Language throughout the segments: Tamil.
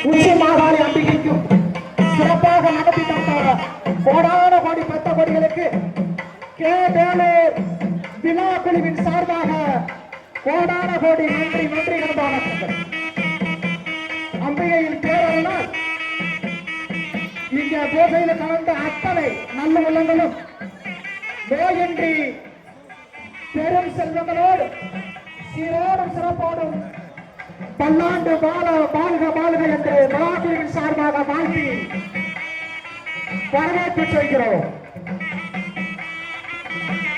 உச்சி மாகாணி அம்பிகைக்கும் சிறப்பாக நடத்தி தந்த கோடான கோடி பத்த கோடிகளுக்கு கே வேலூர் விழா குழுவின் சார்பாக கோடான கோடி நன்றி நன்றி நண்பர்கள். அம்பிகையின் பேரனால் இங்கே பூஜையில் கலந்த அத்தனை நல்ல உள்ளங்களும் நோயின்றி பெரும் செல்வங்களோடு சீரோடும் சிறப்போடும் பல்லாண்டு வாழ்க வாழ்க என்று விழாக்குழுவின் சார்பாக வாழ்த்தி வரவேற்பு செய்கிறோம்.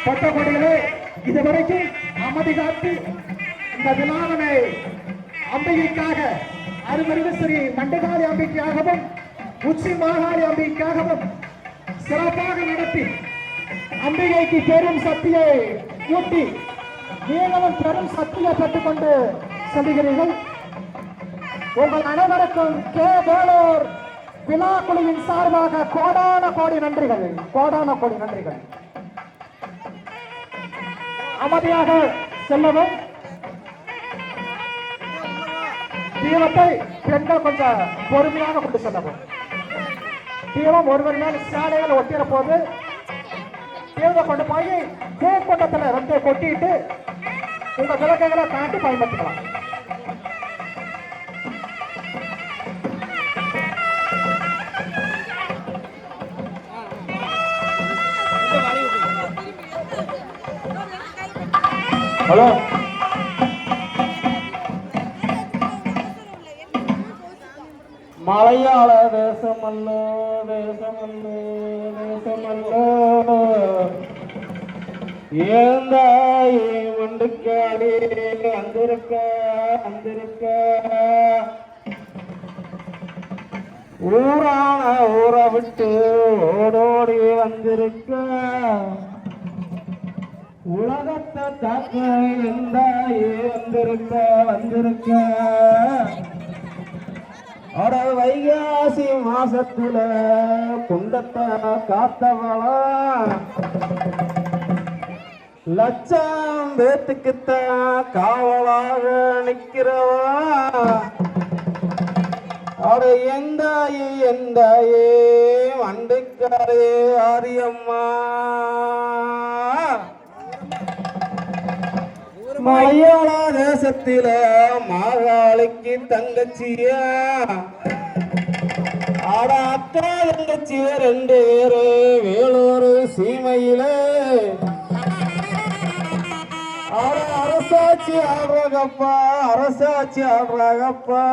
பட்டப்படிகளே, இதுவரைக்கும் அமைதி காத்து இந்த விழாவினை அம்பிகைக்காக அருமருகு ஸ்ரீ மண்டகாளி அம்பிகையாகவும் உச்சி மாகாளி அம்பிகைக்காகவும் சிறப்பாக நடத்தி அம்பிகைக்கு பெரும் சக்தியை ஊட்டி நீங்களும் பெரும் சக்தியை பெற்றுக்கொண்டு செல்கிறீர்கள். உங்கள் அனைவருக்கும் கே வேலூர் விழா குழுவின் சார்பாக கோடான கோடி நன்றிகள், கோடான கோடி நன்றிகள். அமைதியாக செல்லவும். தீபத்தை பெண்கள் கொஞ்சம் பொறுமையாக கொண்டு செல்லவும். தீபம் ஒருவர் மேல் சாலைகள் ஒட்டிற போது தீபத்தை கொண்டு போய் பூக்கொண்டத்தில் 2 கொட்டிட்டு உங்க விளக்குகளை காட்டி பயன்படுத்திக்கலாம். ஹலோ, மலையாள தேசமல்ல தேசமல்ல தேசமல்ல ஏந்தாயே மண்டுக்காடி வந்திருக்க வந்திருக்க ஊரான ஊரை விட்டு ஓடோடி வந்திருக்க உலகத்தை தாக்க எந்தாயே வந்திருக்க வந்திருக்க அட வைகாசி மாசத்துல குண்டத்தை காத்தவளா லட்சம் பேத்துக்குத்தான் காவலாக நிக்கிறவா அட எந்தாயே எந்தாயே வண்டுக்காரே ஆரியம்மா மலையாள தேசத்தில மாகாளிக்கு தங்கச்சியா ஆட அக்கா தங்கச்சிய 2 பேரு வேலூர் சீமையில ஆட அரசாட்சி ஆடுறாங்கப்பா அரசாட்சி ஆடுறாங்கப்பா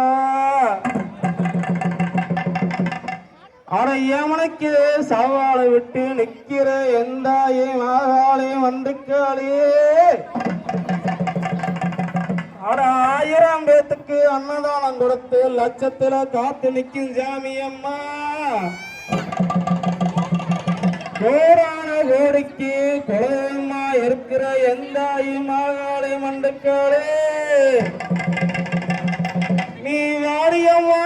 ஆட எவனுக்கு சவாலை விட்டு நிக்கிற எந்தாயே மாகாளி வந்துக்காளியே அட 1000 பேத்துக்கு அன்னதானம் கொடுத்து லட்சத்துல காத்து நிக்கும் ஜாமி அம்மா கோடான கோடிக்கு குலதெய்வமா இருக்கிற எந்தாயி மாகாளி மண்டுக்காளே நீ வாடியம்மா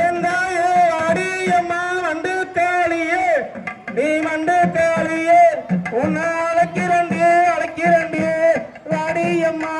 எந்தாயே வாடியம்மா மண்டுக்காளியே நீ மண்டுக்காளியே உன்னை அழைக்கிறண்டு அழைக்கிறண்டு வாடியம்மா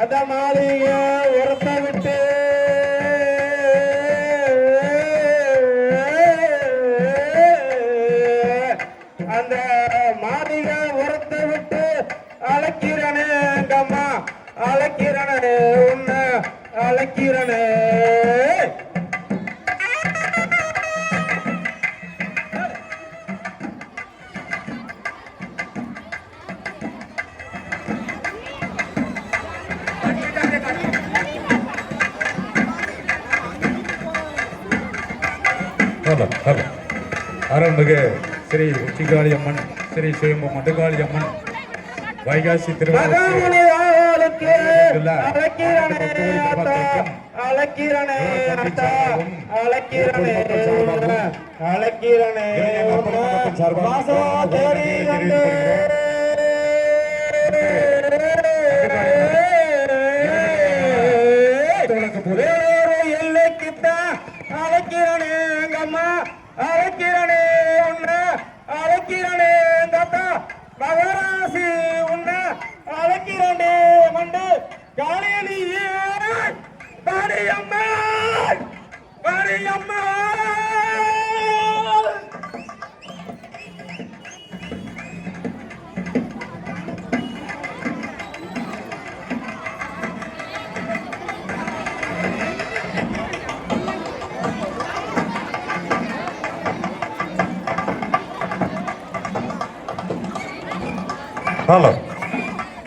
அந்த மாளிகை உரத்தை விட்டு அந்த மாளிகை உரத்தை விட்டு அழைக்கிறனே எங்கம்மா அழைக்கிறனே உன்னை அழைக்கிறனே அருள்மிகு ஸ்ரீ உச்சிகாளி அம்மன், ஸ்ரீ சுயம்பு மதுகாளி அம்மன் வைகாசி திருவிழா எல்லைக்குத்தான் அழைக்கிறனே எங்கம்மா, அழைக்கிறனே உன்ன, அழைக்கிறனே தாத்தா மகராசி உன்ன, அழைக்கிறனே மண்டு காளியலியே பாடியம்மா பாடியம்மா. ஹலோ.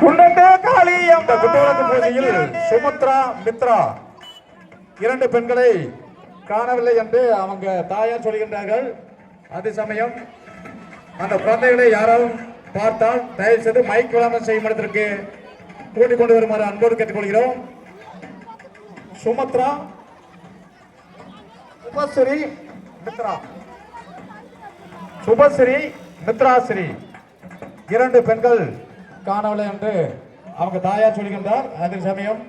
குண்டத்தே காளி இந்த குத்துவிளக்கு பூஜையில் சுமத்ரா மித்ரா இரண்டு பெண்களை காணவில்லை என்று அவங்க தாயார் சொல்கின்றார்கள். அதே சமயம் அந்த குழந்தைகளை யாராலும் பார்த்தால் தயவு செய்து மைக் விளம்பரம் செய்யும் இடத்திற்கு கூட்டிக் கொண்டு வருமாறு அன்போடு கேட்டுக்கொள்கிறோம். சுமத்ரா சுபஸ்ரீ மித்ரா, சுபஸ்ரீ மித்ராஸ்ரீ இரண்டு பெண்கள் காணவில்லை என்று அவங்க தாயார் சொல்கின்றார். அதே சமயம்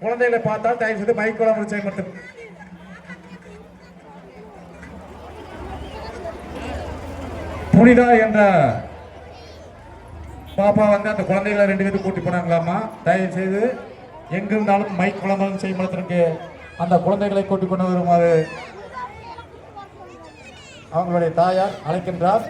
குழந்தைகளை பார்த்தால் தயவு செய்து மைக் விளம்பரம் செய்ய மாட்டேன். புனிதா என்ற பாப்பா வந்து அந்த குழந்தைகளை ரெண்டு பேரும் கூட்டி போனாங்களாமா. தயவு செய்து எங்கிருந்தாலும் மைக் விளம்பரம் செய்யும் இடத்திற்கு அந்த குழந்தைகளை கூட்டிக் கொண்டு வருமாறு அவங்களுடைய தாயார் அழைக்கின்றார்.